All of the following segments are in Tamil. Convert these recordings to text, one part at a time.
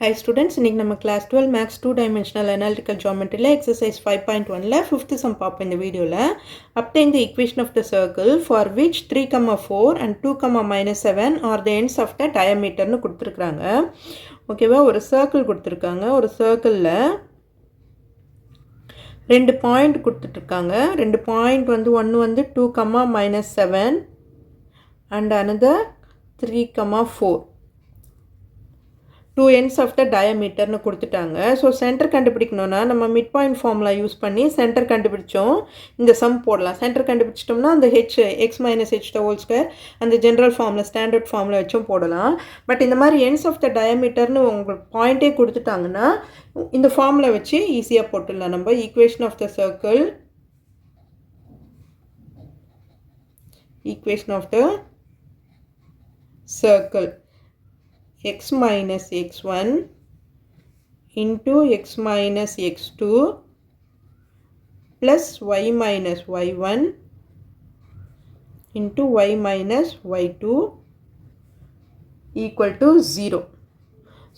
Hi students, இன்னைக்கு நம்ம class 12 max 2 dimensional analytical geometry exercise 5.1 fifth sum பார்ப்போம் இந்த வீடியோல. Obtain the equation of the circle for which 3, 4 and 2, 7 are the ends of the diameter னு கொடுத்திருக்காங்க. ஓகேவா, ஒரு சர்க்கிள் கொடுத்திருக்காங்க. ஒரு சர்க்கிள்ல ரெண்டு பாயிண்ட் கொடுத்துட்டிருக்காங்க. ரெண்டு பாயிண்ட் வந்து ஒன்று வந்து 2, 7 and another 3, 4. 2 ends of the diameter னு கொடுத்துட்டாங்க. ஸோ சென்டர் கண்டுபிடிக்கணும்னா நம்ம மிட் பாயிண்ட் ஃபார்முலா யூஸ் பண்ணி சென்டர் கண்டுபிடிச்சோம். இந்த சம் போடலாம். சென்டர் கண்டுபிடிச்சிட்டோம்னா அந்த x minus h the whole square அந்த ஜென்ரல் ஃபார்முலா ஸ்டாண்டர்ட் ஃபார்முலா வச்சும் போடலாம். பட் இந்த மாதிரி ends of the diameterனு உங்களுக்கு பாயிண்டே கொடுத்துட்டாங்கன்னா இந்த ஃபார்முலா வச்சு ஈஸியாக போட்டுடலாம். நம்ம equation of the circle x minus x1 into x minus x2 plus y minus y1 into y minus y2 equal to 0.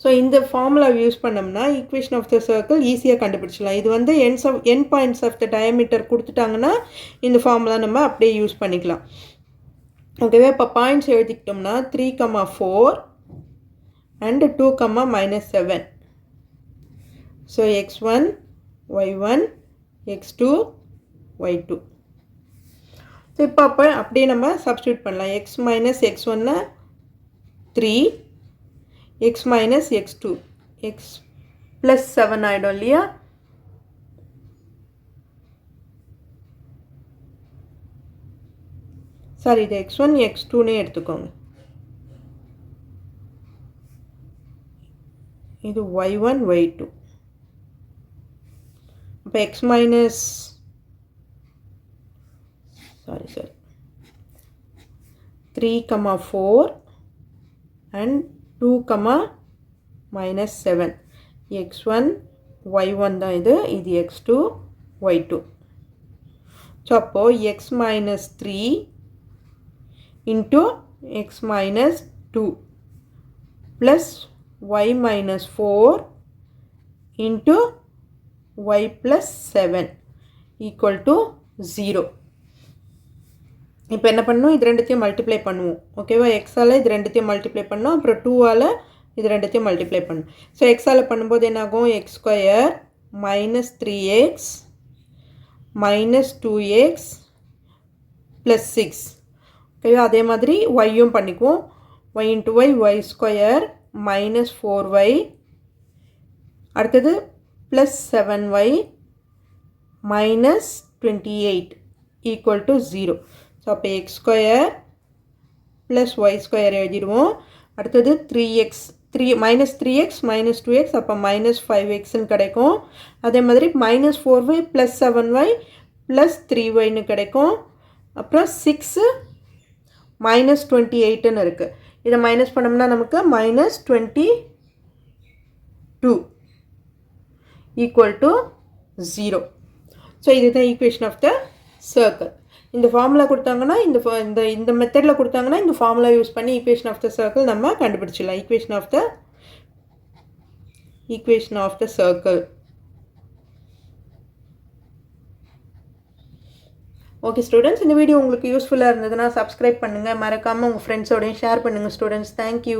So இந்த ஃபார்முலா யூஸ் பண்ணோம்னா ஈக்குவேஷன் ஆஃப் த சர்க்கிள் ஈஸியாக கண்டுபிடிச்சலாம். இது வந்து end points of the diameter கொடுத்துட்டாங்கன்னா இந்த ஃபார்முலா நம்ம அப்படியே யூஸ் பண்ணிக்கலாம். ஓகேவா, இப்போ பாயிண்ட்ஸ் எழுதிக்கிட்டோம்னா 3, 4 and 2, 7. So x1, y1, x2, y2. So இப்போ அப்படியே நம்ம சப்ஸ்டியூட் பண்ணலாம். x minus x1 3, x minus x2, x plus 7 ஆயிடும் இல்லையா? சாரி, இது x1 x2னே எடுத்துக்கோங்க. இது y1 y2. அப்போ x minus 3, 4 and 2, minus 7. x1 y1 தான் இது x2 y2. ஸோ அப்போ x minus 3 into x minus 2 plus y minus 4 into y plus 7 equal to 0. இப்போ என்ன பண்ணணும், இது ரெண்டுத்தையும் மல்டிப்ளை பண்ணுவோம். ஓகேவா, எக்ஸால் இது ரெண்டுத்தையும் மல்டிப்ளை பண்ணோம், அப்புறம் 2ஆல் இது ரெண்டுத்தையும் மல்டிப்ளை பண்ணணும். ஸோ எக்ஸால் பண்ணும்போது என்னாகும், x square minus 3x minus 2x plus 6. ஓகேவா, அதே மாதிரி ஒய்யும் பண்ணிக்குவோம். y into y square minus 4y அடுத்தது plus 7y minus 28 equal to 0. So அப்போ x square plus y square எழுதிடுவோம். அடுத்தது 3x minus 3x minus 2x அப்போ மைனஸ் 5xன்னு கிடைக்கும். அதே மாதிரி minus 4y plus 7y plus 3yன்னு கிடைக்கும். அப்புறம் 6 மைனஸ் 28ன்னு இருக்குது. இதை மைனஸ் பண்ணோம்னா நமக்கு மைனஸ் 22 ஈக்குவல் டு 0. ஸோ இதுதான் ஈக்குவேஷன் ஆஃப் த சர்க்கிள். இந்த ஃபார்முலா கொடுத்தாங்கன்னா இந்த மெத்தடில் கொடுத்தாங்கன்னா இந்த ஃபார்முலா யூஸ் பண்ணி ஈக்குவேஷன் ஆஃப் த சர்க்கிள் நம்ம கண்டுபிடிச்சிடலாம். Equation of the circle. Okay students, இந்த வீடியோ உங்களுக்கு யூஸ்ஃபுல்லாக இருந்ததுன்னா சப்ஸ்கிரைப் பண்ணுங்கள். மறக்காமல் உங்கள் ஃப்ரெண்ட்ஸோடையும் ஷேர் பண்ணுங்கள் ஸ்டூடெண்ட்ஸ். தேங்க்யூ.